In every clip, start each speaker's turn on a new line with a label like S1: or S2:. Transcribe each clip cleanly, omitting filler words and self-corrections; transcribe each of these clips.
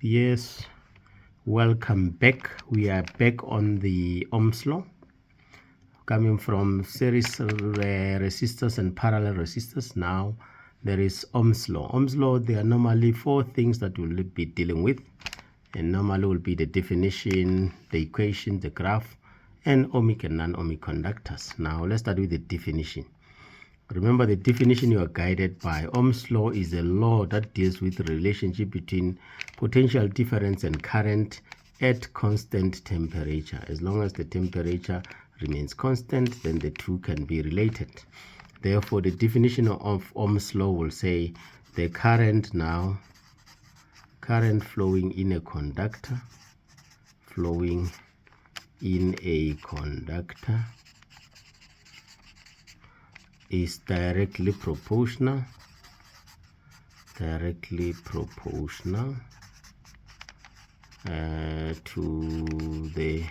S1: Yes, welcome back. We are back on the Ohm's law, coming from series resistors and parallel resistors. Now there is Ohm's law. Ohm's law, there are normally four things that we'll be dealing with, and normally will be the definition, the equation, the graph, and ohmic and non-ohmic conductors. Now let's start with the definition. Remember, the definition you are guided by. Ohm's law is a law that deals with the relationship between potential difference and current at constant temperature. As long as the temperature remains constant, then the two can be related. Therefore, the definition of Ohm's law will say the current flowing in a conductor, is directly proportional to the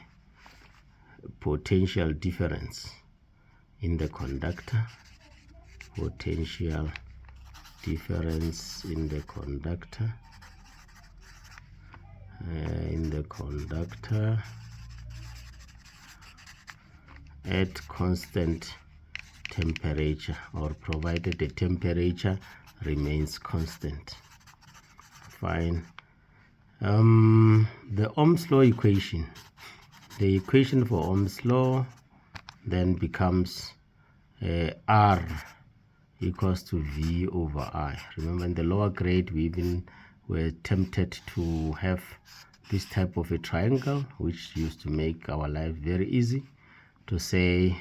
S1: potential difference in the conductor. At constant temperature, or provided the temperature remains constant. Fine. The Ohm's law equation. The equation for Ohm's law then becomes R equals to V over I. Remember, in the lower grade, we even were tempted to have this type of a triangle, which used to make our life very easy, to say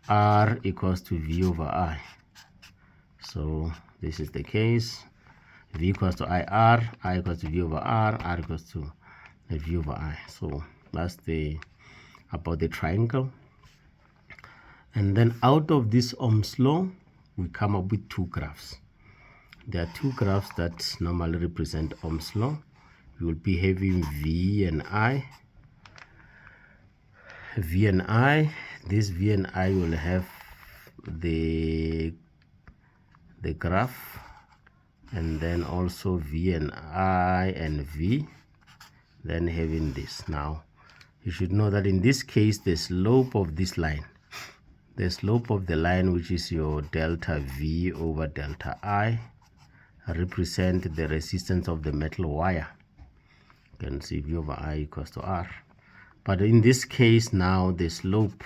S1: R equals to V over I. So this is the case. V equals to IR, I equals to V over R equals to V over I. So that's about the triangle. And then out of this Ohm's law, we come up with two graphs. There are two graphs that normally represent Ohm's law. We will be having V and I. This V and I will have the graph, and then also V and I and V, then having this. Now you should know that in this case, the slope of this line, which is your delta V over delta I, represent the resistance of the metal wire. You can see V over I equals to R. But in this case, now the slope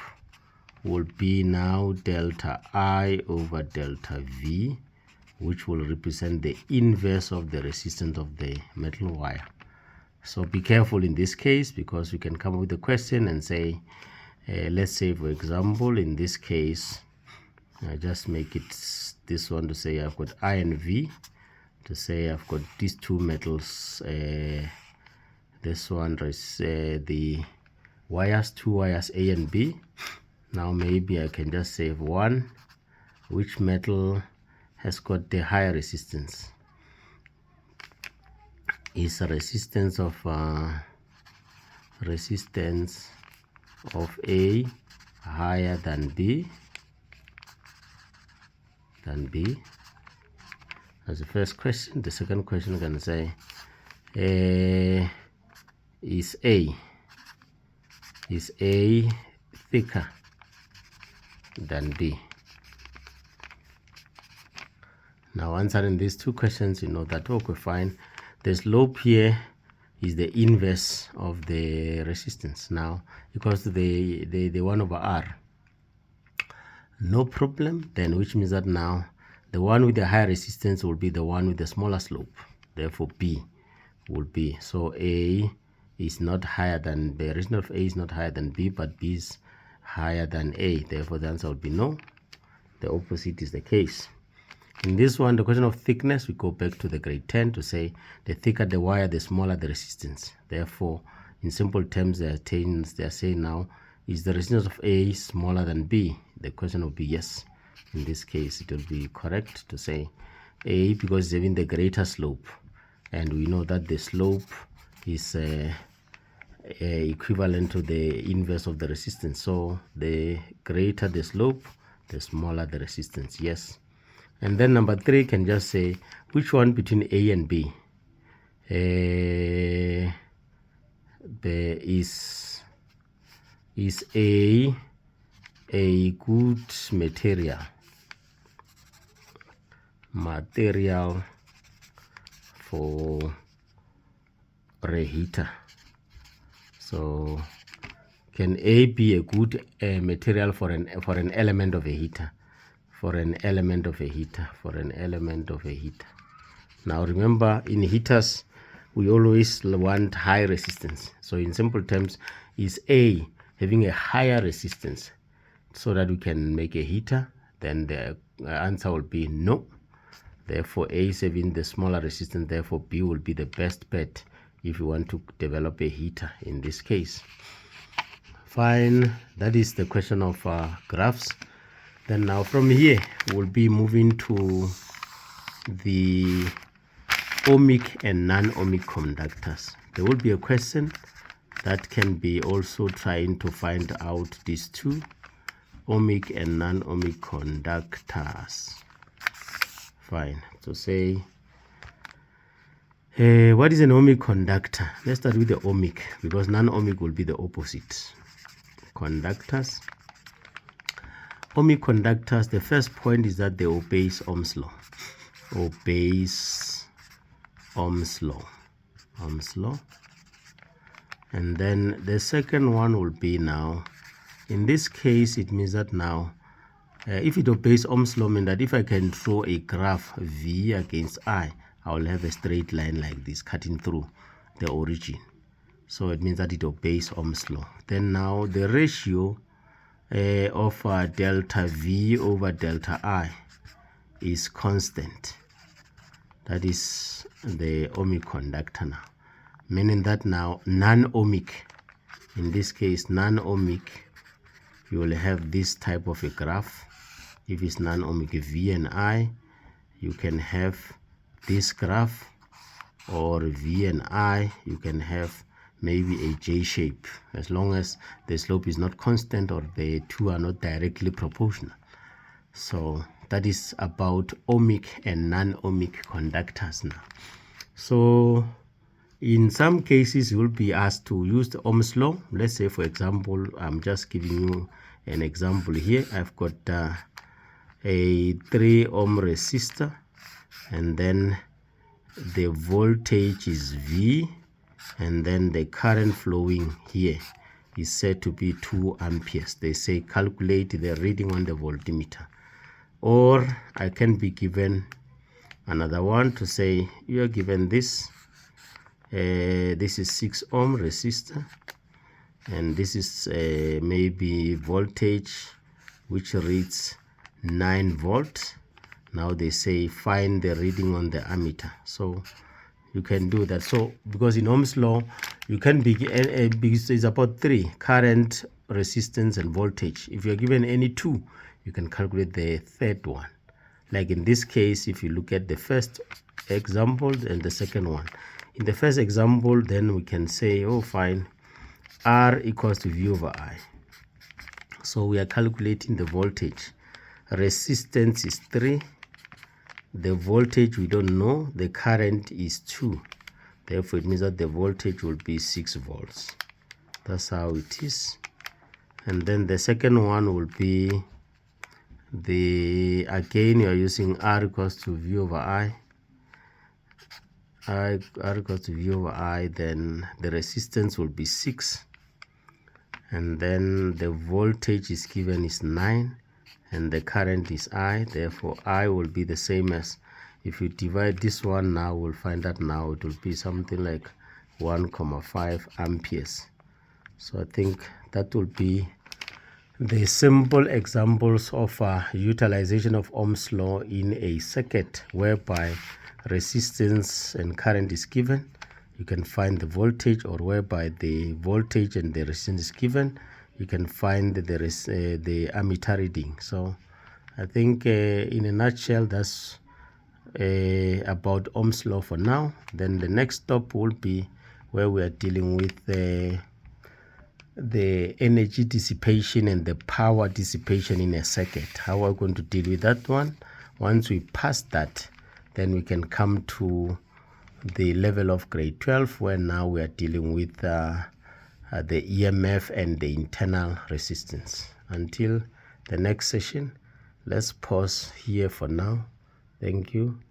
S1: will be now delta I over delta V, which will represent the inverse of the resistance of the metal wire. So be careful in this case, because we can come up with a question and say, let's say, for example, in this case, I just make it this one to say I've got I and V, to say I've got these two metals. This one is the wires, two wires A and B. Now maybe I can just say one, which metal has got the higher resistance. Is a resistance of A higher than B? That's the first question. The second question I'm going to say, is A thicker than B? Now answering these two questions, you know that, okay, fine, the slope here is the inverse of the resistance. Now equals to the 1 over R. No problem then, which means that now the one with the higher resistance will be the one with the smaller slope. Therefore B will be, so A is not higher than, the resistance of A is not higher than B, but B is higher than A. Therefore the answer will be no. The opposite is the case. In this one, the question of thickness, we go back to the grade 10 to say the thicker the wire, the smaller the resistance. Therefore, in simple terms, they are saying now, is the resistance of A smaller than B? The question will be yes. In this case, it will be correct to say A, because it's having the greater slope. And we know that the slope is equivalent to the inverse of the resistance. So the greater the slope, the smaller the resistance. Yes. And then number 3 can just say which one between A and B there is a good material for a heater. So can A be a good material for an element of a heater? Now remember, in heaters we always want high resistance. So in simple terms, is A having a higher resistance so that we can make a heater? Then the answer will be no. Therefore A is having the smaller resistance, therefore B will be the best bet if you want to develop a heater in this case. Fine, that is the question of graphs. Then now from here we'll be moving to the ohmic and non-ohmic conductors. There will be a question that can be also trying to find out these two ohmic and non-ohmic conductors. Fine, so say what is an ohmic conductor? Let's start with the ohmic, because non-ohmic will be the opposite. Conductors. Ohmic conductors, the first point is that they obey Ohm's law. Ohm's law. And then the second one will be, now in this case it means that now if it obeys Ohm's law, means that if I can draw a graph V against I will have a straight line like this cutting through the origin. So it means that it obeys Ohm's law. Then now the ratio of delta V over delta I is constant. That is the ohmic conductor now. Meaning that now non-ohmic, in this case non-ohmic, you will have this type of a graph. If it's non-ohmic V and I, you can have this graph, or V and I, you can have maybe a J shape, as long as the slope is not constant or the two are not directly proportional. So that is about ohmic and non-ohmic conductors now. So in some cases you will be asked to use the Ohm's law. Let's say, for example, I'm just giving you an example here. I've got a 3 ohm resistor, and then the voltage is V, and then the current flowing here is said to be 2 amperes. They say calculate the reading on the voltmeter. Or I can be given another one to say you are given this. This is 6 ohm resistor, and this is maybe voltage which reads 9 volts. Now they say find the reading on the ammeter. So you can do that. So because in Ohm's law you can be because it's about 3: current, resistance, and voltage. If you're given any 2, you can calculate the third one. Like in this case, if you look at the first example and the second one. In the first example, then we can say, oh fine, R equals to V over I. So we are calculating the voltage. Resistance is 3. The voltage we don't know. The current is 2. Therefore, it means that the voltage will be 6 volts. That's how it is. And then the second one will be again you are using R equals to V over I. R equals to V over I, then the resistance will be 6. And then the voltage is given is 9. And the current is I. Therefore, I will be the same as, if you divide this one now, we'll find that now it will be something like 1,5 amperes. So I think that will be the simple examples of utilization of Ohm's law in a circuit whereby resistance and current is given. You can find the voltage, or whereby the voltage and the resistance is given. You can find the ammeter reading. So I think in a nutshell, that's about Ohm's law for now. Then the next stop will be where we are dealing with the energy dissipation and the power dissipation in a circuit. How are we going to deal with that one? Once we pass that, then we can come to the level of grade 12, where now we are dealing with the EMF and the internal resistance. Until the next session, let's pause here for now. Thank you.